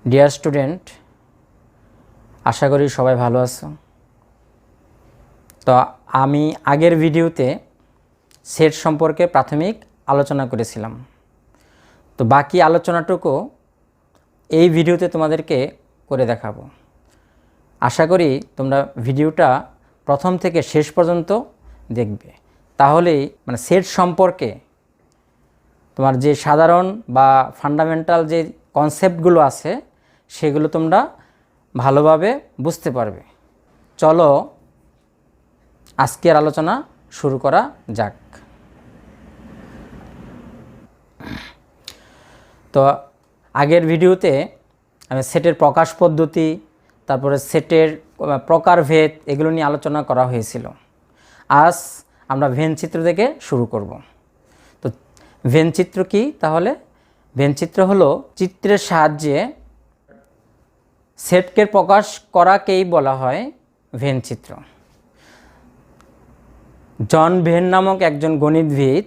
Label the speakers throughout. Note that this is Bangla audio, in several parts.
Speaker 1: ডিয়ার স্টুডেন্ট, আশা করি সবাই ভালো আছো। তো আমি আগের ভিডিওতে সেট সম্পর্কে প্রাথমিক আলোচনা করেছিলাম। তো বাকি আলোচনাটুকু এই ভিডিওতে তোমাদেরকে করে দেখাবো। আশা করি তোমরা ভিডিওটা প্রথম থেকে শেষ পর্যন্ত দেখবে, তাহলেই সেট সম্পর্কে তোমার যে সাধারণ বা ফান্ডামেন্টাল যে কনসেপ্টগুলো আছে সেগুলো তোমরা ভালোভাবে বুঝতে পারবে। চলো আজকের আলোচনা শুরু করা যাক। তো আগের ভিডিওতে আমি সেটের প্রকাশ পদ্ধতি, তারপরে সেটের প্রকারভেদ এগুলো নিয়ে আলোচনা করা হয়েছিল। আজ আমরা ভেন চিত্র থেকে শুরু করব। তো ভেন চিত্র কি? তাহলে ভেন চিত্র হলো চিত্রের সাহায্যে সেটকে প্রকাশ করাকেই বলা হয় ভেন চিত্র। জন ভেন নামক একজন গণিতবিদ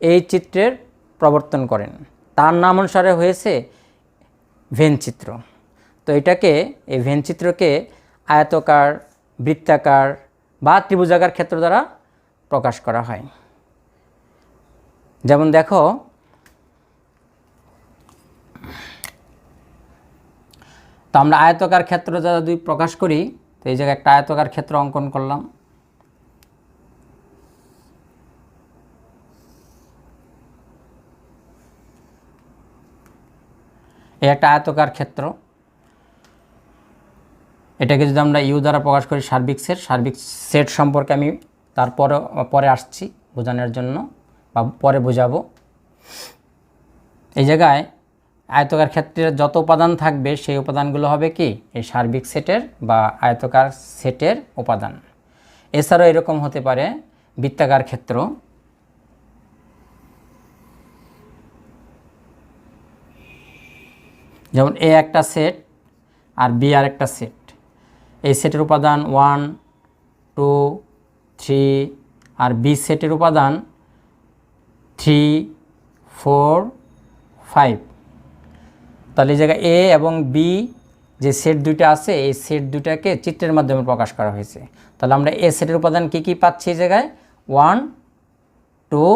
Speaker 1: এই চিত্রের প্রবর্তন করেন। তার নাম অনুসারে হয়েছে ভেন চিত্র। তো এই ভেন চিত্রকে আয়তাকার, বৃত্তাকার বা ত্রিভুজাকার ক্ষেত্র দ্বারা প্রকাশ করা হয়। যেমন দেখো, তো আমরা আয়তাকার ক্ষেত্র দ্বারা যদি প্রকাশ করি, তো এই জায়গায় একটা আয়তাকার ক্ষেত্র অঙ্কন করলাম। এই একটা আয়তাকার ক্ষেত্র, এটাকে যদি আমরা ইউ দ্বারা প্রকাশ করি সার্বিক সেট সম্পর্কে আমি পরে আসছি বোঝানোর জন্য, বা পরে বোঝাবো। এই জায়গায় আয়তাকার ক্ষেত্রের যত উপাদান থাকবে সেই উপাদানগুলো হবে কি এই সার্বিক সেটের বা আয়তাকার সেটের উপাদান। এছাড়াও এরকম হতে পারে বৃত্তাকার ক্ষেত্র। যেমন এ একটা সেট আর বি আর একটা সেট। এই সেটের উপাদান 1, 2, 3 আর বি সেটের উপাদান 3, 4, 5। তাহলে এই জায়গায় এ এবং বি যে সেট দুইটা আছে, এই সেট দুইটাকে চিত্রের মাধ্যমে প্রকাশ করা হয়েছে। তাহলে আমরা এ সেটের উপাদান কি কি পাচ্ছি? এই জায়গায় 1, 2,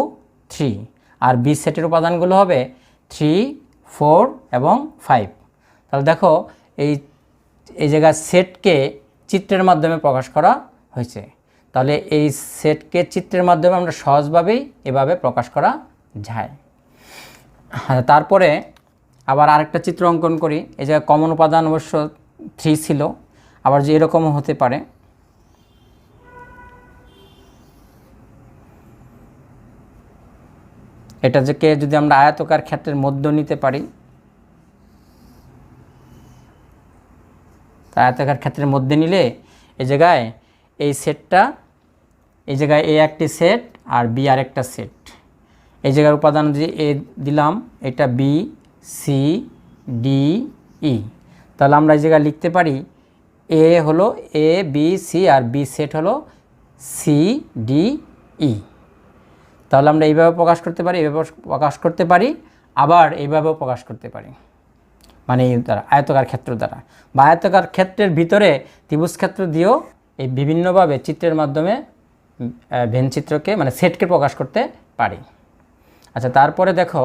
Speaker 1: 3 আর বি সেটের উপাদানগুলো হবে 3, 4 এবং 5। তাহলে দেখো এই জায়গায় সেটকে চিত্রের মাধ্যমে প্রকাশ করা হয়েছে। তাহলে এই সেটকে চিত্রের মাধ্যমে আমরা সহজভাবেই এভাবে প্রকাশ করা যায়। তারপরে আবার আরেকটা চিত্র অঙ্কন করি। এই জায়গায় কমন উপাদান অবশ্য 3 ছিল, আবার যে এরকমও হতে পারে। এটা থেকে যদি আমরা আয়তাকার ক্ষেত্রের মধ্য নিতে পারি, আয়তাকার ক্ষেত্রের মধ্যে নিলে এই জায়গায় এই সেটটা, এই জায়গায় এ একটি সেট আর বি আর একটা সেট। এই জায়গার উপাদান যদি এ দিলাম, এটা বি, সি, ডি, ই। তাহলে আমরা এই জায়গায় লিখতে পারি এ হলো এ, বি, সি আর বি সেট হলো সি, ডি, ই। তাহলে আমরা এইভাবে প্রকাশ করতে পারি, এইভাবে প্রকাশ করতে পারি, আবার এইভাবেও প্রকাশ করতে পারি, মানে এই দ্বারা আয়তাকার ক্ষেত্র দ্বারা। বা আয়তাকার ক্ষেত্রের ভিতরে ত্রিভুজ ক্ষেত্র দিয়েও এই বিভিন্নভাবে চিত্রের মাধ্যমে ভেন চিত্রকে সেটকে প্রকাশ করতে পারি। আচ্ছা, তারপরে দেখো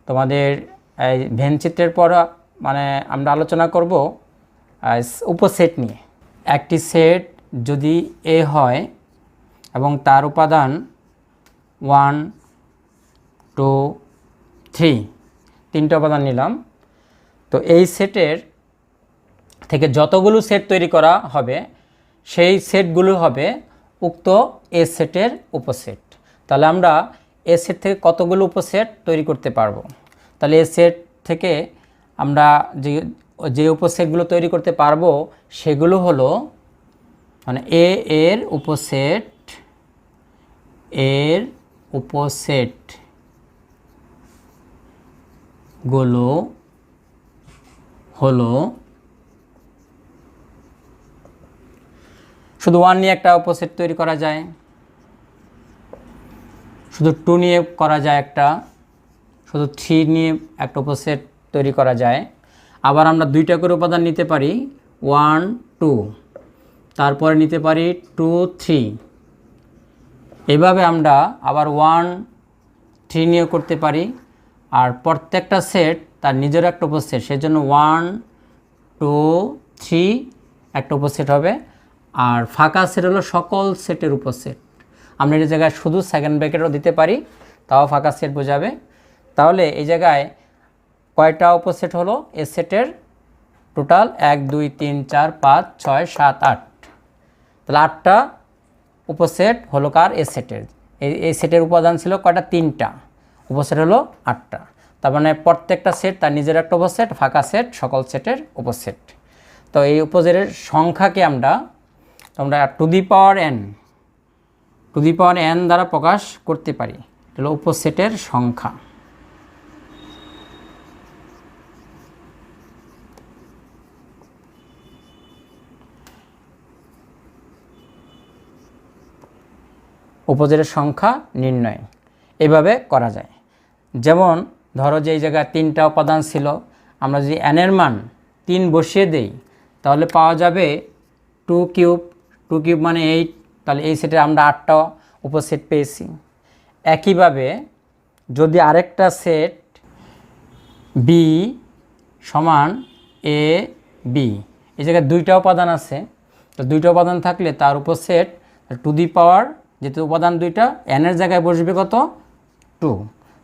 Speaker 1: তোমাদের এই ভেন চিত্রের পর আমরা আলোচনা করব উপসেট নিয়ে। একটি সেট যদি এ হয় এবং তার উপাদান 1, 2, 3, 3টে উপাদান নিলাম। তো এই সেটের থেকে যতগুলো সেট তৈরি করা হবে সেই সেটগুলো হবে উক্ত এ সেটের উপসেট। তাহলে আমরা এ সেট থেকে কতগুলো উপসেট তৈরি করতে পারবো? তাহলে এ সেট থেকে আমরা যে উপসেটগুলো তৈরি করতে পারবো সেগুলো হলো এ এর উপসেটগুলো হলো, শুধু 1 নিয়ে একটা উপসেট তৈরি করা যায়, শুধু 2 নিয়ে করা যায় একটা, শুধু 3 নিয়ে একটা উপসেট তৈরি করা যায়, আবার আমরা দুইটা করে উপাদান নিতে পারি 1 2, তারপরে নিতে পারি 2 3, এভাবে আমরা আবার 1 3 নিয়ে করতে পারি। আর প্রত্যেকটা সেট তার নিজের একটা উপসেট, সেজন্য 1 2 3 একটা উপসেট হবে। আর ফাঁকা সেট হলো সকল সেটের উপসেট। আমরা এই জায়গায় শুধু সেকেন্ড ব্র্যাকেটও দিতে পারি, তাও ফাঁকা সেট বোঝাবে। তাহলে এই জায়গায় কয়টা উপসেট হলো এ সেটের? টোটাল 1 2 3 4 5 6 7 8, তাহলে 8টা উপসেট হলো কার? এ সেটের। এই সেটের উপাদান ছিল কয়টা? 3টা, উপসেট হলো 8টা। তার মানে প্রত্যেকটা সেট তার নিজের একটা উপসেট, ফাঁকা সেট সকল সেটের উপসেট। তো এই উপসেটের সংখ্যাকে আমরা টু দি পাওয়ার n দ্বারা প্রকাশ করতে পারি। এটা হলো উপসেটের সংখ্যা। উপসেটের সংখ্যা নির্ণয় এভাবে করা যায়। যেমন ধরো যে এই জায়গায় 3টা উপাদান ছিল, আমরা যদি n এর মান 3 বসিয়ে দেই তাহলে পাওয়া যাবে 2 কিউব। 2 কিউব মানে 8, তাহলে এই সেটে আমরা 8টা উপসেট পেয়েছি। একইভাবে যদি আরেকটা সেট b সমান a b, এই জায়গায় 2টা উপাদান আছে, তো 2টা উপাদান থাকলে তার উপসেট টু দি পাওয়ার, যেহেতু উপাদান 2টা n এর জায়গায় বসবে কত? 2,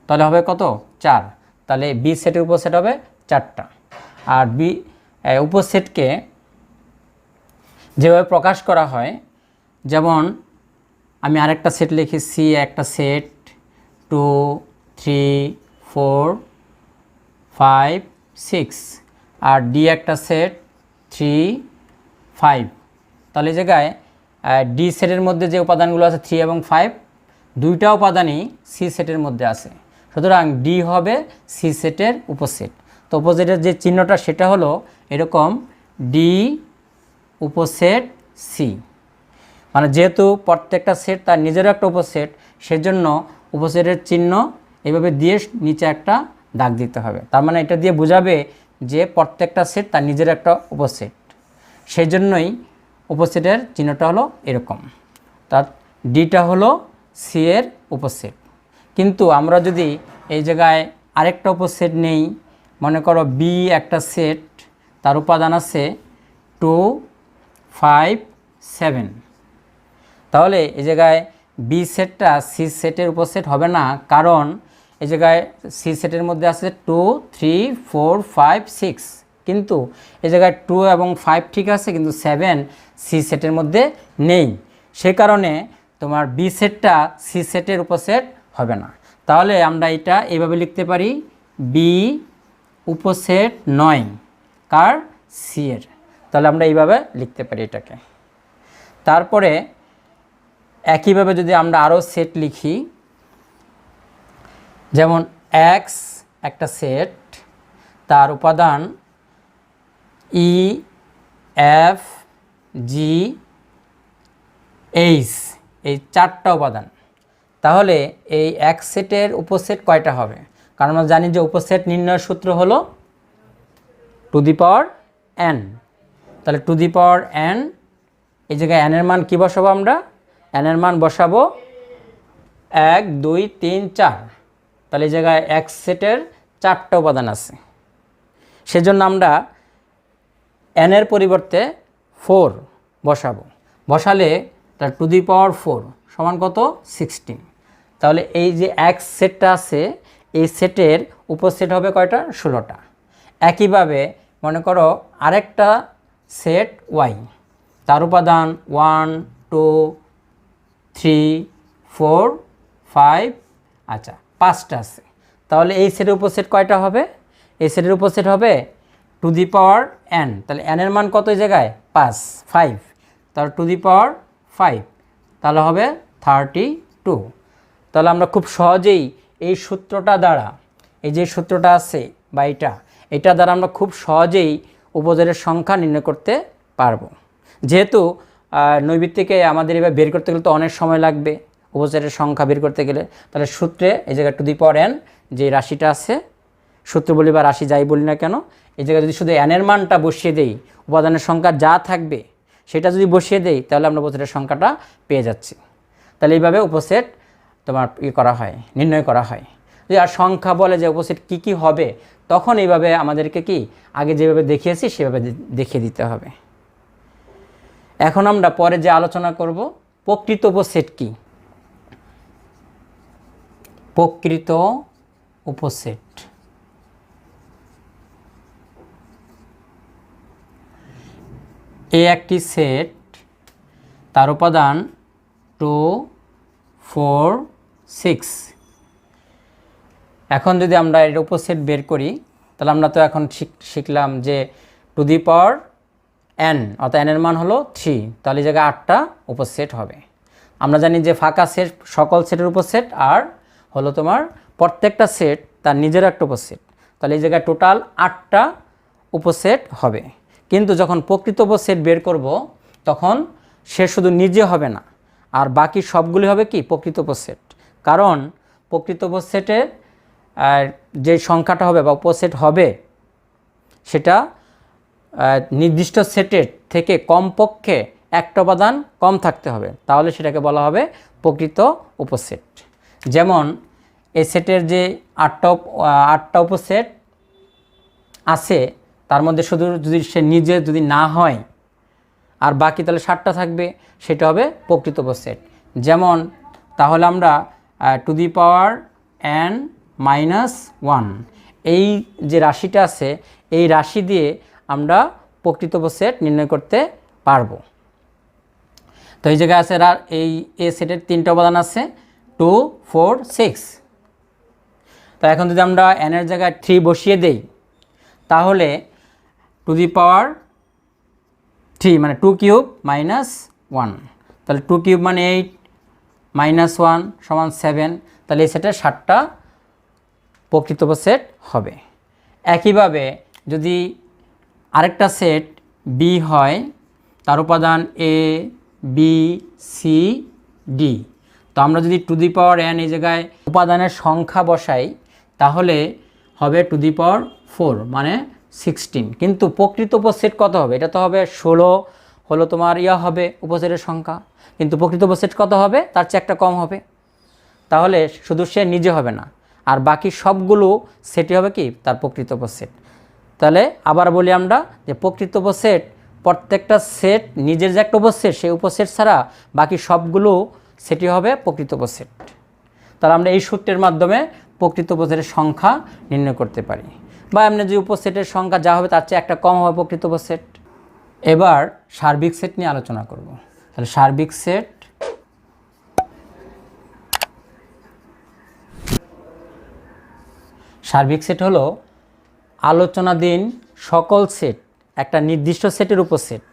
Speaker 1: তাহলে হবে কত? 4। তাহলে বি সেটের উপসেট হবে 4টা। আর বি উপসেটকে যেভাবে প্রকাশ করা হয়, যেমন আমি আরেকটা সেট লিখি, সি একটা সেট 2 3 4 5 6, আর ডি একটা সেট 3 5। তাহলে এই জায়গায় ডি সেটের মধ্যে যে উপাদানগুলো আছে 3 এবং 5, 2টা উপাদানই সি সেটের মধ্যে আছে, সুতরাং ডি হবে সি সেটের উপসেট। তো উপসেটের যে চিহ্নটা সেটা হলো এরকম, ডি উপসেট সি। মানে যেহেতু প্রত্যেকটা সেট তার নিজের একটা উপসেট, সেজন্য উপসেটের চিহ্ন এভাবে দিয়ে নিচে একটা দাগ দিতে হবে। তার মানে এটা দিয়ে বোঝাবে যে প্রত্যেকটা সেট তার নিজের একটা উপসেট, সেই জন্যই উপসেটের চিহ্নটা হলো এরকম। তার ডিটা হলো সি এর উপসেট। কিন্তু আমরা যদি এই জায়গায় আরেকটা উপসেট নেই, মনে করো বি একটা সেট, তার উপাদান আছে 2 5 7, তাহলে এই জায়গায় বি সেটটা সি সেটের উপসেট হবে না, কারণ এই জায়গায় সি সেটের মধ্যে আছে 2 3 4 5 6, কিন্তু এই জায়গায় 2 এবং 5 ঠিক আছে, কিন্তু 7 সি সেটের মধ্যে নেই। সে কারণে তোমার বি সেটটা সি সেটের উপসেট হবে না। তাহলে আমরা এটা এইভাবে লিখতে পারি, বি উপসেট নয় কার? সি এর। তাহলে আমরা এইভাবে লিখতে পারি এটাকে। তারপরে একইভাবে যদি আমরা আরও সেট লিখি, যেমন এক্স একটা সেট, তার উপাদান ই এফ জি এইচ, এই 4টা উপাদান। তাহলে এই এক সেটের উপসেট কয়টা হবে? কারণ আমরা জানি যে উপসেট নির্ণয়ের সূত্র হলো টু দি পাওয়ার n। তাহলে টু দি পাওয়ার n, এই জায়গায় n এর মান কী বসাবো? আমরা n এর মান বসাবো 1 2 3 4। তাহলে এই জায়গায় এক সেটের 4টা উপাদান আছে, সেজন্য আমরা n এর পরিবর্তে 4 বসাবো। বসালে তার টু দি পাওয়ার 4 সমান কত? 16। তাহলে এই যে এক সেটটা আছে, এই সেটের উপসেট হবে কয়টা? 16টা। একইভাবে মনে করো আরেকটা সেট ওয়াই, তার উপাদান 1 2 3 4 5, আচ্ছা 5টা আছে। তাহলে এই সেটের উপসেট কয়টা হবে? এই সেটের উপসেট হবে টু দি পাওয়ার n। তাহলে n এর মান কত এই জায়গায়? 5। তাহলে টু দি পাওয়ার 5, তাহলে হবে 32। তাহলে আমরা খুব সহজেই এই সূত্রটা দ্বারা, এই যে সূত্রটা আছে বা এটা দ্বারা আমরা খুব সহজেই উপসেটের সংখ্যা নির্ণয় করতে পারবো। যেহেতু নৈবিত্তিকে আমাদের এবার বের করতে গেলে তো অনেক সময় লাগবে উপসেটের সংখ্যা বের করতে গেলে, তাহলে সূত্রে এই জায়গায় টু দি পাওয়ার n যে রাশিটা আছে সূত্র বলি বা রাশি যাই বলি না কেন, এই জায়গায় যদি শুধু এনের মানটা বসিয়ে দেই, উপাদানের সংখ্যা যা থাকবে সেটা যদি বসিয়ে দেই, তাহলে আমরা উপসেটের সংখ্যাটা পেয়ে যাচ্ছি। তাহলে এইভাবে উপসেট তোমার করা হয়, নির্ণয় করা হয়। যদি আর সংখ্যা বলে যে উপসেট কি কি হবে, তখন এইভাবে আমাদেরকে কি আগে যেভাবে দেখিয়েছি সেভাবে দেখিয়ে দিতে হবে। এখন আমরা পরে যে আলোচনা করব প্রকৃত উপসেট কি। প্রকৃত উপসেট একটি সেট, তার উপাদান 2, 4, 6। এখন যদি আমরা এর উপসেট বের করি, তাহলে আমরা তো এখন শিখলাম যে টু দি পাওয়ার n, অর্থাৎ n এর মান হলো 3, তাহলে এই জায়গায় 8টা উপসেট হবে। আমরা জানি যে ফাঁকা সেট সকল সেটের উপসেট, আর হলো তোমার প্রত্যেকটা সেট তার নিজের একটা উপসেট। তাহলে এই জায়গায় টোটাল 8টা উপসেট হবে। কিন্তু যখন প্রকৃত উপসেট বের করব, তখন সে শুধু নিজে হবে না, আর বাকি সবগুলি হবে কি প্রকৃত উপসেট। কারণ প্রকৃত উপসেটের যে সংখ্যাটা হবে বা উপসেট হবে, সেটা নির্দিষ্ট সেটের থেকে কমপক্ষে একটা উপাদান কম থাকতে হবে, তাহলে সেটাকে বলা হবে প্রকৃত উপসেট। যেমন এই সেটের যে 8টা উপসেট আছে, তার মধ্যে শুধু যদি সে নিজে যদি না হয় আর বাকি তাহলে 7টা থাকবে, সেটা হবে প্রকৃত উপসেট। যেমন তাহলে আমরা টু দি পাওয়ার n-1 এই যে রাশিটা আছে, এই রাশি দিয়ে আমরা প্রকৃত উপসেট নির্ণয় করতে পারবো। তো এই জায়গায় আছে এই এ সেটের 3টা উপাদান আছে, 2, 4, 6। তো এখন যদি আমরা n এর জায়গায় 3 বসিয়ে দেই, তাহলে টু দি পাওয়ার 3 মানে 2 কিউব -1, তাহলে 2 কিউব মানে 8 -1 সমান 7। তাহলে এই সেটের 7টা প্রকৃত উপসেট হবে। একইভাবে যদি আরেকটা সেট B হয়, তার উপাদান A, B, C, D, তো আমরা যদি টু দি পাওয়ার n এই জায়গায় উপাদানের সংখ্যা বসাই, তাহলে হবে টু দি পাওয়ার 4 মানে 16। কিন্তু প্রকৃত উপসেট কত হবে? এটা তো হবে 16 হলো তোমার হবে উপসেটের সংখ্যা, কিন্তু প্রকৃত উপসেট কত হবে? তার চেয়ে একটা কম হবে। তাহলে শুধু সে নিজে হবে না, আর বাকি সবগুলো সেটই হবে কি তার প্রকৃত উপসেট। তাহলে আবার বলি আমরা যে প্রকৃত উপসেট প্রত্যেকটা সেট নিজের যে একটা উপসেট, সেই উপসেট ছাড়া বাকি সবগুলো সেটই হবে প্রকৃত উপসেট। তাহলে আমরা এই সূত্রের মাধ্যমে প্রকৃত উপসেটের সংখ্যা নির্ণয় করতে পারি, বা এমনি যে উপসেটের সংখ্যা যা হবে তার চেয়ে একটা কম হবে প্রকৃত উপসেট। এবার সার্বিক সেট নিয়ে আলোচনা করব। তাহলে সার্বিক সেট হলো আলোচনাধীন সকল সেট একটা নির্দিষ্ট সেটের উপসেট।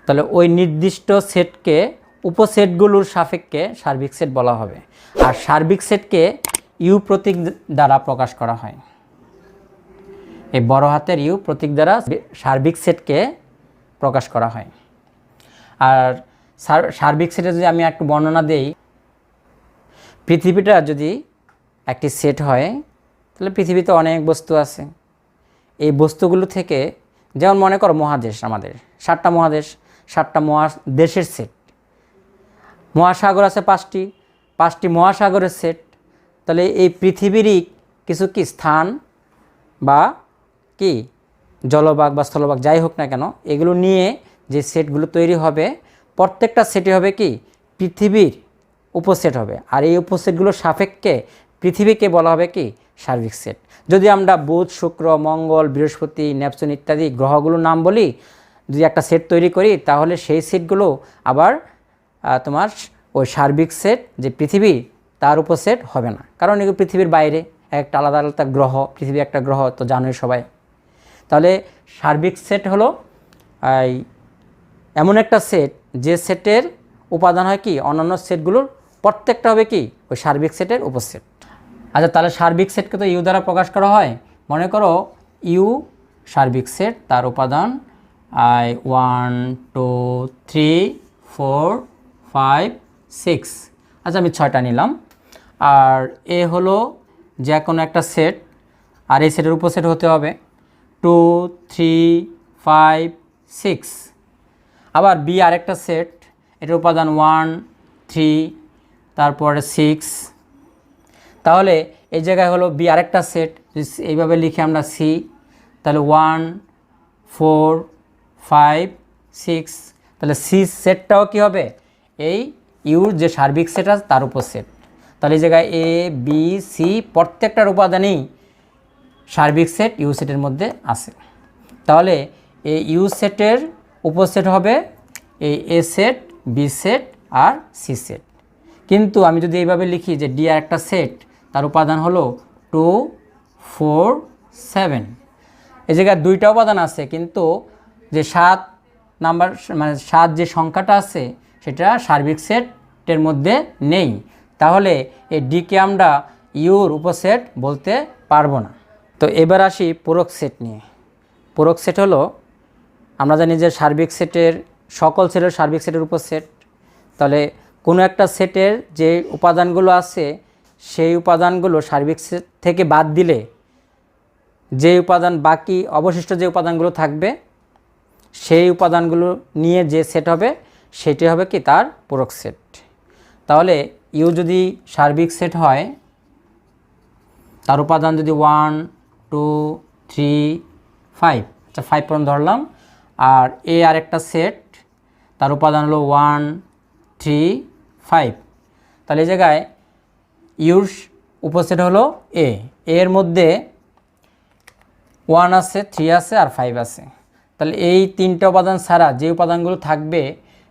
Speaker 1: তাহলে ওই নির্দিষ্ট সেটকে উপসেটগুলোর সাপেক্ষে সার্বিক সেট বলা হবে। আর সার্বিক সেটকে ইউ প্রতীক দ্বারা প্রকাশ করা হয়। এই বড় হাতের ইউ প্রতীক দ্বারা সার্বিক সেটকে প্রকাশ করা হয়। আর সার্বিক সেটে যদি আমি একটু বর্ণনা দেই, পৃথিবীটা যদি একটি সেট হয়, তাহলে পৃথিবীতে অনেক বস্তু আছে। এই বস্তুগুলো থেকে, যেমন মনে করো মহাদেশ, আমাদের 7টা মহাদেশ, 7টা মহাদেশের সেট। মহাসাগর আছে 5টি মহাসাগরের সেট। তাহলে এই পৃথিবীরই কিছু কি স্থান বা কি জলভাগ বা স্থলভাগ যাই হোক না কেন, এগুলো নিয়ে যে সেটগুলো তৈরি হবে, প্রত্যেকটা সেটে হবে কি পৃথিবীর উপসেট হবে। আর এই উপসেটগুলোর সাপেক্ষে পৃথিবীকে বলা হবে কি সার্বিক সেট। যদি আমরা বুধ, শুক্র, মঙ্গল, বৃহস্পতি, নেপচুন ইত্যাদি গ্রহগুলোর নাম বলি, যদি একটা সেট তৈরি করি, তাহলে সেই সেটগুলো আবার তোমার ওই সার্বিক সেট যে পৃথিবী তার উপসেট হবে না, কারণ এগুলো পৃথিবীর বাইরে একটা আলাদা আলাদা গ্রহ। পৃথিবী একটা গ্রহ, তো জানোই সবাই। তাহলে সার্বিক সেট হলো এমন একটা সেট যে সেটের উপাদান হয় কি অন্যান্য সেটগুলোর প্রত্যেকটা হবে কি ওই সার্বিক সেটের উপসেট। আচ্ছা, তাহলে সার্বিক সেটকে তো ইউ দ্বারা প্রকাশ করা হয়। মনে করো ইউ সার্বিক সেট, তার উপাদান 1, 2, 3, 4, 5, 6। আচ্ছা, আমি 6টা নিলাম। আর এ হলো যে কোনো একটা সেট, আর এই সেটের উপসেট হতে হবে 2 3 5 6। আবার বি আরেকটা সেট, এটার উপাদান 1 3 তারপরে 6। তাহলে এই জায়গায় হলো বি আরেকটা সেট, এইভাবে লিখে আমরা সি, তাহলে 1 4 5 6। তাহলে সি সেটটাও কী হবে এই ইউর যে সার্বিক সেট আছে তার উপর সেট। তাহলে এই জায়গায় এ বি সি প্রত্যেকটার উপাদানেই সার্বিক সেট ইউ সেটের মধ্যে আছে। তাহলে এই ইউ সেটের উপসেট হবে এই এ set B set R she said. কিন্তু আমি যদি এইভাবে লিখি যে ডি আর একটা সেট, তার উপাদান হলো 2 4 7। এই জায়গায় দুইটা উপাদান আছে, কিন্তু যে 7 নাম্বার মানে 7 যে সংখ্যাটা আছে সেটা সার্বিক সেটের মধ্যে নেই। তাহলে এই ডিকে আমরা ইউর উপসেট বলতে পারবো না। তো এবার আসি পূরক সেট নিয়ে। পূরক সেট হলো, আমরা জানি যে সার্বিক সেটের সকল সেটের সার্বিক সেটের উপসেট। তাহলে কোনো একটা সেটের যে উপাদানগুলো আছে সেই উপাদানগুলো সার্বিক সেট থেকে বাদ দিলে যে উপাদান বাকি অবশিষ্ট যে উপাদানগুলো থাকবে সেই উপাদানগুলো নিয়ে যে সেট হবে সেটি হবে কি তার পূরক সেট। তাহলে ইউ যদি সার্বিক সেট হয়, তার উপাদান যদি 1 2 3 5, আচ্ছা 5 পর্যন্ত ধরলাম, আর এ আরেকটা সেট, তার উপাদান হলো 1 3 5। তাহলে এই জায়গায় ইউর উপসেট হলো এ, এর মধ্যে 1 আছে 3 আছে আর 5 আছে। তাহলে এই তিনটা উপাদান ছাড়া যে উপাদানগুলো থাকবে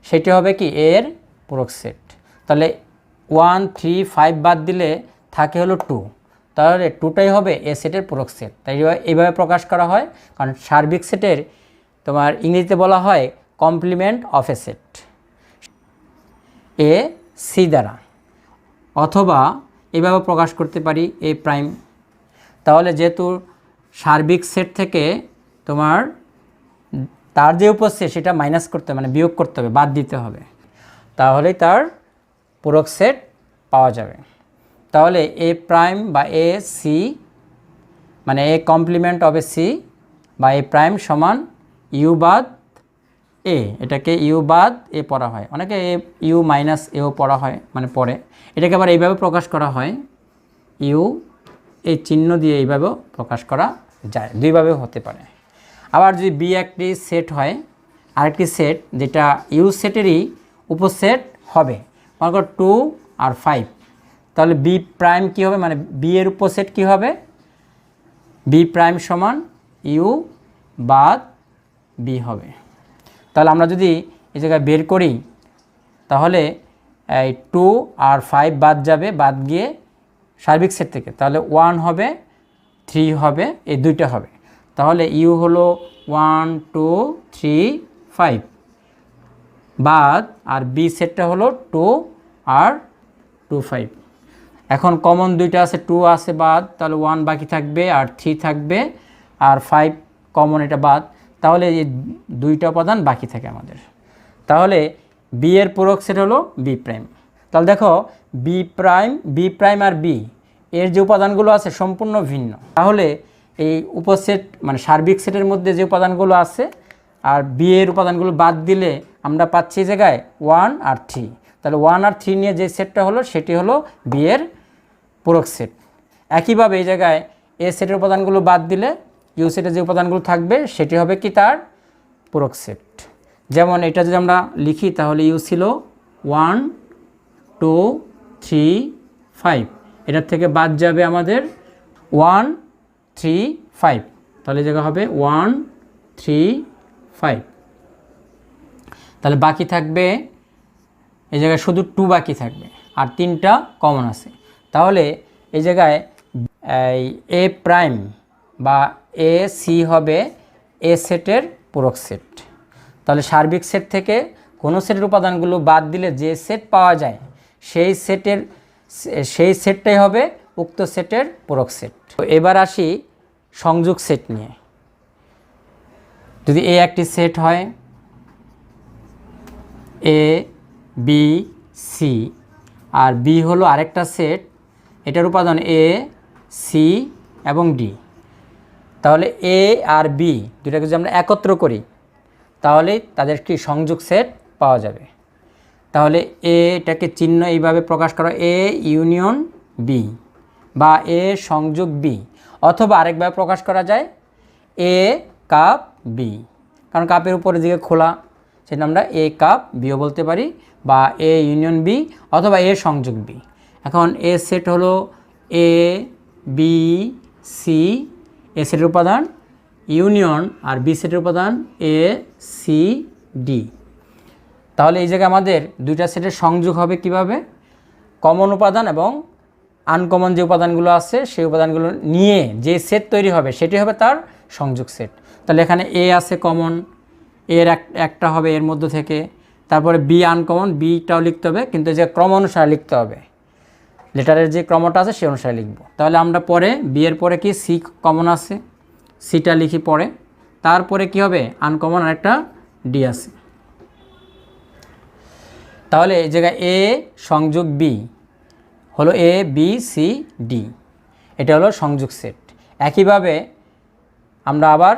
Speaker 1: সেটি হবে কি এর পূরক সেট। তাহলে 1 3 5 বাদ দিলে থাকে হলো 2, তাহলে 2টাই হবে এ সেটের পূরক সেট। তাই এইভাবে প্রকাশ করা হয়, কারণ সার্বিক সেটের তোমার ইংরেজিতে বলা হয় complement of a set A C দ্বারা, অথবা এভাবে প্রকাশ করতে পারি এ প্রাইম। তাহলে যেহেতু সার্বিক সেট থেকে তোমার তার যে উপসেট সেটা মাইনাস করতে হবে, মানে বিয়োগ করতে হবে, বাদ দিতে হবে, তাহলেই তার পূরক সেট পাওয়া যাবে। তাহলে এ প্রাইম বা এ সি মানে a complement of A C বা এ প্রাইম সমান ইউ বাদ এ, এটাকে ইউ বাদ এ পড়া হয়, অনেকে এ ইউ মাইনাস এও পড়া হয়, মানে পড়ে। এটাকে আবার এইভাবে প্রকাশ করা হয়, ইউ এই চিহ্ন দিয়ে এইভাবেও প্রকাশ করা যায়, দুইভাবেও হতে পারে। আবার যদি বি একটি সেট হয়, আরেকটি সেট যেটা ইউ সেটেরই উপসেট হবে, মনে করো 2 আর 5, তাহলে বি প্রাইম কী হবে, মানে বি এর উপসেট কী হবে, বি প্রাইম সমান ইউ বাদ বি হবে। তাহলে আমরা যদি এই জায়গায় বের করি, তাহলে এই 2 আর 5 বাদ যাবে, বাদ গিয়ে সার্বিক সেট থেকে তাহলে 1 হবে 3 হবে, এই দুইটা হবে। তাহলে ইউ হলো 1 2 3 5 বাদ, আর বি সেটটা হলো 2 আর 2 5। এখন কমন দুইটা আছে, 2 আছে বাদ, তাহলে 1 বাকি থাকবে আর 3 থাকবে, আর 5 কমন এটা বাদ, তাহলে এই দুইটা উপাদান বাকি থাকে আমাদের। তাহলে বি এর পূরক সেট হলো বি প্রাইম। তাহলে দেখো বি প্রাইম আর বি এর যে উপাদানগুলো আছে সম্পূর্ণ ভিন্ন। তাহলে এই উপসেট মানে সার্বিক সেটের মধ্যে যে উপাদানগুলো আছে আর বি এর উপাদানগুলো বাদ দিলে আমরা পাচ্ছি এই জায়গায় 1 আর 3। তাহলে 1 আর 3 নিয়ে যে সেটটা হলো সেটি হলো বি এর পূরক সেট। একইভাবে এই জায়গায় এ সেটের উপাদানগুলো বাদ দিলে ইউ সেটের যে উপাদানগুলো থাকবে সেটি হবে কি তার পূরক সেট। যেমন এটা যদি আমরা লিখি তাহলে ইউ ছিল 1 2 3 5, এটার থেকে বাদ যাবে আমাদের 1 3 5, তাহলে এই জায়গা হবে 1 3 5। তাহলে বাকি থাকবে এই জায়গায় শুধু 2 বাকি থাকবে, আর 3টা কমন আছে। তাহলে এই জায়গায় এ প্রাইম বা এ সি হবে এ সেটের পূরক সেট। তাহলে সার্বিক সেট থেকে কোনো সেটের উপাদানগুলো বাদ দিলে যে সেট পাওয়া যায় সেই সেটটাই হবে উক্ত সেটের পূরক সেট। তো এবার আসি সংযোগ সেট নিয়ে। যদি এ একটি সেট হয় A B C, R B হলো আরেকটা সেট, এটার উপাদান এ সি এবং ডি। তাহলে এ আর বি দুটাকে যদি আমরা একত্র করি তাহলে তাদের কি সংযোগ সেট পাওয়া যাবে। তাহলে এটাকে চিহ্ন এইভাবে প্রকাশ করা এ ইউনিয়ন বি বা এ সংযোগ বি, অথবা আরেকভাবে প্রকাশ করা যায় এ কাপ বি, কারণ কাপের উপরের দিকে খোলা, সেটা আমরা এ কাপ বিও বলতে পারি, বা এ ইউনিয়ন বি অথবা এ সংযোগ বি। এখন এ সেট হলো এ বি সি, এ সেটের উপাদান, ইউনিয়ন আর বি সেটের উপাদান এ সি ডি। তাহলে এই জায়গায় আমাদের দুইটা সেটের সংযোগ হবে কিভাবে, কমন উপাদান এবং আনকমন যে উপাদানগুলো আছে সেই উপাদানগুলো নিয়ে যে সেট তৈরি হবে সেটি হবে তার সংযোগ সেট। তাহলে এখানে এ আছে কমন, এর একটা হবে এর মধ্য থেকে, তারপরে বি আনকমন, বিটাও লিখতে হবে কিন্তু যে ক্রম অনুসারে লিখতে হবে, লেটারের যে ক্রমটা আছে সেই অনুসারে লিখব। তাহলে আমরা পরে বি এর পরে কি সি কমন আছে, সিটা লিখি পরে, তারপরে কি হবে আনকমন আর একটা ডি আছে। তাহলে এই জায়গায় এ সংযোগ বি হলো এ বি সি ডি, এটা হলো সংযোগ সেট। একইভাবে আমরা আবার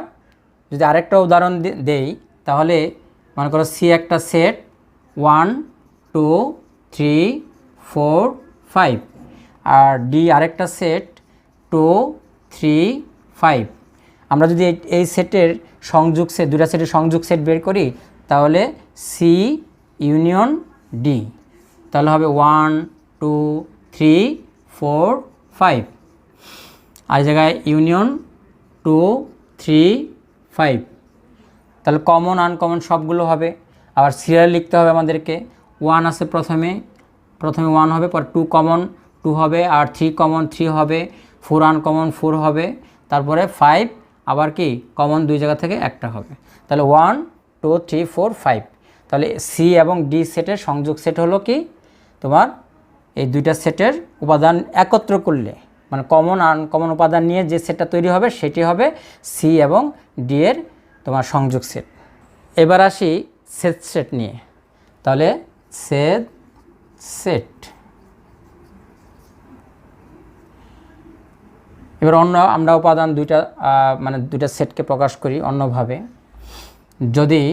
Speaker 1: যদি আরেকটা উদাহরণ দেই, তাহলে মনে করো সি একটা সেট 1 2 3 4 5 আর ডি আরেকটা সেট 2 3 5। আমরা যদি এই সেটের সংযোগ সেট, দুটা সেটের সংযোগ সেট বের করি তাহলে সি ইউনিয়ন ডি, তাহলে হবে 1 2 3 4 5, আর জায়গায় ইউনিয়ন 2 3 5। তাহলে কমন আনকমন সবগুলো হবে। আবার সিরিয়াল লিখতে হবে আমাদেরকে, 1 আছে প্রথমে 1 হবে, পর 2 কমন 2 হবে, আর 3 কমন 3 হবে, 4 আনকমন 4 হবে, তারপরে 5 আবার কি কমন দুই জায়গা থেকে একটা হবে। তাহলে 1 2 3 4 5। তাহলে সি এবং ডি সেটের সংযোগ সেট হলো কি তোমার এই দুইটা সেটের উপাদান একত্র করলে, মানে কমন আনকমন উপাদান নিয়ে যে সেটটা তৈরি হবে সেটি হবে সি এবং ডি এর তোমার সংযোগ সেট। এবার আসি সেট সেট নিয়ে। তাহলে সেট সেট, এবার অন্য আমরা উপাদান দুইটা মানে দুইটা সেটকে প্রকাশ করি অন্যভাবে। যদি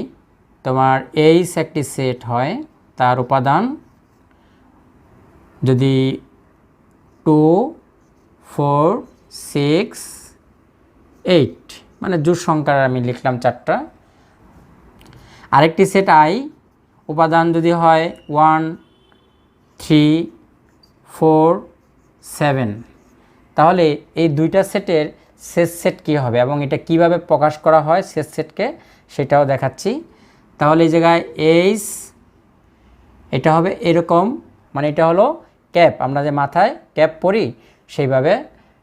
Speaker 1: তোমার এইচ একটি সেট হয়, তার উপাদান যদি 2 4 6 8, মানে জোড় সংখ্যার আমি লিখলাম 4টা। আরেকটি সেট আই, উপাদান যদি হয় 1 3 4 7, তাহলে এই দুইটা সেটের শেষ সেট কী হবে এবং এটা কিভাবে প্রকাশ করা হয় শেষ সেটকে সেটাও দেখাচ্ছি। তাহলে এই জায়গায় এইচ এটা হবে এরকম, মানে এটা হলো ক্যাপ, আমরা যে মাথায় ক্যাপ পরি সেইভাবে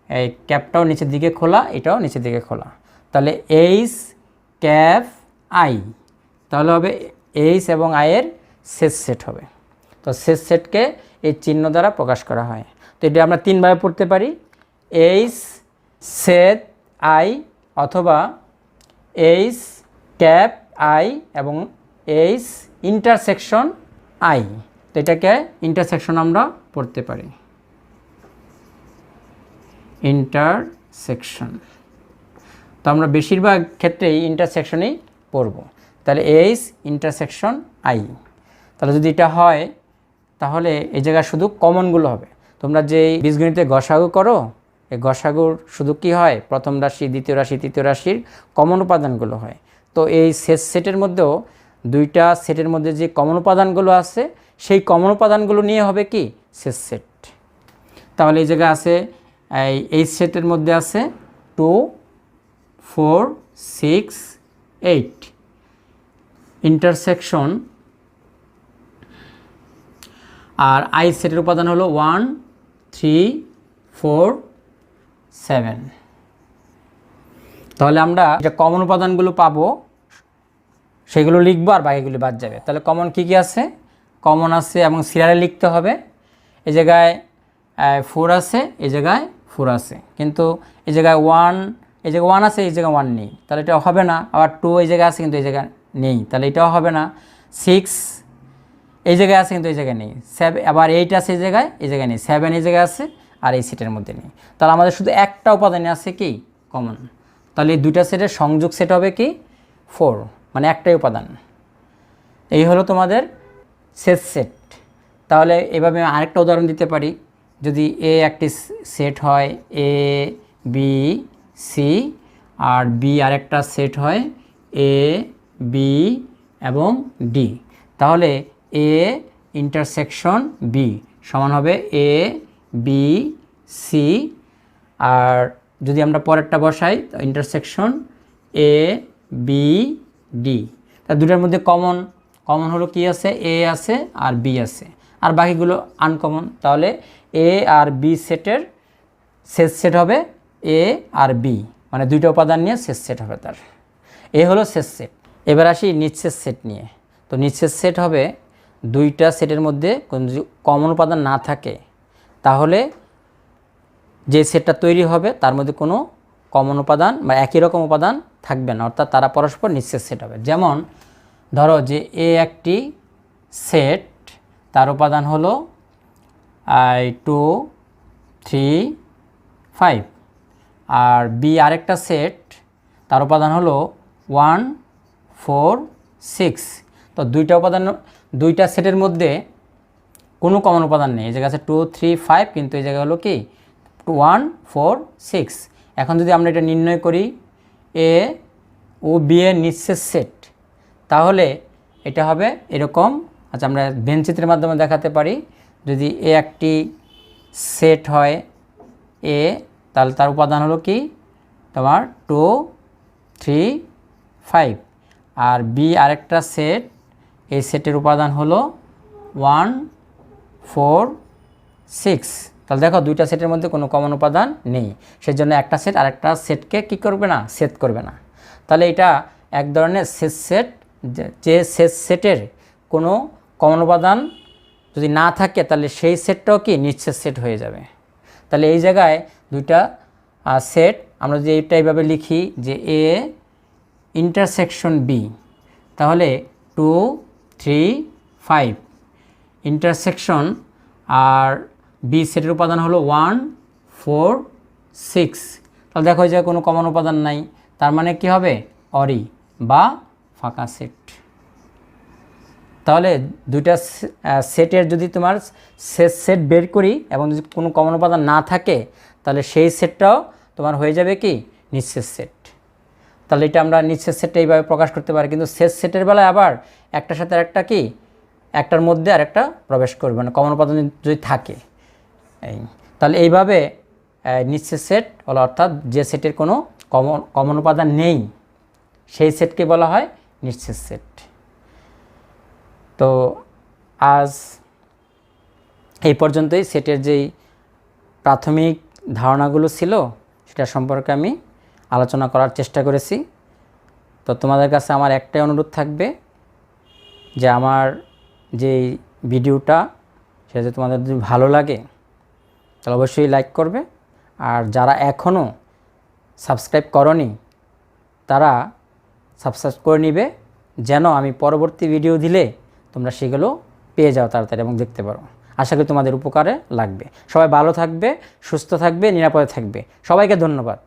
Speaker 1: এই ক্যাপটাও নিচের দিকে খোলা, এটাও নিচের দিকে খোলা। তাহলে এইচ ক্যাপ আই, তাহলে হবে এইচ এবং আইয়ের শেষ সেট হবে। তো শেষ সেটকে এই চিহ্ন দ্বারা প্রকাশ করা হয়। তো এটা আমরা তিনভাবে পড়তে পারি, এইচ সেট আই অথবা এইচ ক্যাপ আই এবং এইচ ইন্টারসেকশন আই। তো এটাকে ইন্টারসেকশন আমরা পড়তে পারি, ইন্টারসেকশন। তো আমরা বেশিরভাগ ক্ষেত্রেই ইন্টারসেকশনেই পড়ব। তাহলে এইচ ইন্টারসেকশন আই। তাহলে যদি এটা হয় তাহলে এই জায়গায় শুধু কমনগুলো হবে। তোমরা যেই বীজগণিতে গসাগু করো, এই গসাগুর শুধু কি হয় প্রথম রাশি দ্বিতীয় রাশি তৃতীয় রাশির কমন উপাদানগুলো হয়। তো এই শেষ সেটের মধ্যেও দুইটা সেটের মধ্যে যে কমন উপাদানগুলো আছে সেই কমন উপাদানগুলো নিয়ে হবে কি শেষ সেট। তাহলে এই জায়গায় আছে এই সেটের মধ্যে আছে 2 4 6 8 ইন্টারসেকশন, আর আই সেটের উপাদান হলো 1 3 4 7। তাহলে আমরা যে কমন উপাদানগুলো পাবো সেগুলো লিখবো আর বাকিগুলি বাদ যাবে। তাহলে কমন কি কি আছে, কমন আছে এবং সিরিয়ালে লিখতে হবে। এই জায়গায় 4 আছে, এই জায়গায় 4 আছে, কিন্তু এই জায়গায় 1, এই জায়গায় 1 আছে, এই জায়গায় 1 নেই, তাহলে এটা হবে না। আবার 2 এই জায়গায় আছে কিন্তু এই জায়গায় নেই, তাহলে এটাও হবে না। 6 এই জায়গায় আছে কিন্তু এই জায়গায় নেই। 7 আবার 8 আছে এই জায়গায় নেই। 7 এই জায়গায় আছে আর এই সেটের মধ্যে নেই। তাহলে আমাদের শুধু একটা উপাদানে আছে কি কমন। তাহলে এই দুইটা সেটের সংযোগ সেট হবে কি 4, মানে একটাই উপাদান। এই হলো তোমাদের শেষ সেট। তাহলে এভাবে আমি আরেকটা উদাহরণ দিতে পারি। যদি এ একটি সেট হয় A B C, R B আরেকটা সেট হয় এ বি এবং ডি, তাহলে এ ইন্টারসেকশন বি সমান হবে এ বি সি। আর যদি আমরা পরেরটা বসাই ইন্টারসেকশন এ বি ডি, তা দুটার মধ্যে কমন হলো কি আছে, এ আছে আর বি আছে, আর বাকিগুলো আনকমন। তাহলে এ আর বি সেটের শেষ সেট হবে এ আর বি, মানে দুইটা উপাদান নিয়ে শেষ সেট হবে তার। এ হলো শেষ সেট। এবার আসি নিঃশেষ সেট নিয়ে। তো নিঃশেষ সেট হবে দুইটা সেটের মধ্যে কোনো যদি কমন উপাদান না থাকে, তাহলে যে সেটটা তৈরি হবে তার মধ্যে কোনো কমন উপাদান বা একই রকম উপাদান থাকবে না, অর্থাৎ তারা পরস্পর নিঃশেষ সেট হবে। যেমন ধরো যে এ একটি সেট, তার উপাদান হলো 2 3 5, আর বি আরেকটা সেট, তার উপাদান হলো 1 4 6। তো দুইটা সেটের মধ্যে কোনো কমন উপাদান নেই। এই জায়গায় আছে 2 3 5, কিন্তু এই জায়গায় হলো কি 1 4 6। এখন যদি আমরা এটা নির্ণয় করি এ ও বি এর নিঃশেষ সেট, তাহলে এটা হবে এরকম। আচ্ছা, আমরা ভেনচিত্রের মাধ্যমে দেখাতে পারি। যদি এ একটি সেট হয় এ, তাহলে তার উপাদান হলো কি তোমার 2 3 5, আর বি আরেকটা সেট, এই সেটের উপাদান হলো 1 4 6। তাহলে দেখো দুইটা সেটের মধ্যে কোনো কমন উপাদান নেই, সেজন্য একটা সেট আরেকটা সেটকে কী করবে না, ছেদ করবে না। তাহলে এটা এক ধরনের শেষ সেট, যে শেষ সেটের কোনো কমন উপাদান যদি না থাকে তাহলে সেই সেটটাও কি নিঃশেষ সেট হয়ে যাবে। তাহলে এই জায়গায় দুইটা সেট আমরা যদি এইটা এইভাবে লিখি যে এ ইন্টারসেকশন বি, তাহলে 2 3 5 ইন্টারসেকশন, আর বি সেটের উপাদান হলো 1 4 6। তাহলে দেখো যে কোনো কমন উপাদান নাই, তার মানে কি হবে অরি বা ফাঁকা সেট। তাহলে দুইটা সেটের যদি তোমার শেষ সেট বের করি এবং যদি কোনো কমন উপাদান না থাকে, তাহলে সেই সেটটাও তোমার হয়ে যাবে কি নিঃশেষ সেট। তাহলে এটা আমরা নিঃশেষ সেটটা এইভাবে প্রকাশ করতে পারি। কিন্তু শেষ সেটের বেলায় আবার একটার সাথে আরেকটা কি, একটার মধ্যে আরেকটা প্রবেশ করবে না কমন উপাদান যদি থাকে। তাহলে এইভাবে নিঃশেষ সেট হলো, অর্থাৎ যে সেটের কোনো কমন উপাদান নেই সেই সেটকে বলা হয় নিঃশেষ সেট। তো আজ এই পর্যন্তই সেটের যেই প্রাথমিক ধারণাগুলো ছিল সেটা সম্পর্কে আমি আলোচনা করার চেষ্টা করেছি। তো তোমাদের কাছে আমার একটাই অনুরোধ থাকবে যে আমার যেই ভিডিওটা সেটা যদি তোমাদের যদি ভালো লাগে তাহলে অবশ্যই লাইক করবে, আর যারা এখনও সাবস্ক্রাইব করনি তারা সাবস্ক্রাইব করে নিবে, যেন আমি পরবর্তী ভিডিও দিলে তোমরা সেগুলো পেয়ে যাও তাড়াতাড়ি এবং দেখতে পারো। আশা করি তোমাদের উপকারে লাগবে। সবাই ভালো থাকবে, সুস্থ থাকবে, নিরাপদে থাকবে। সবাইকে ধন্যবাদ।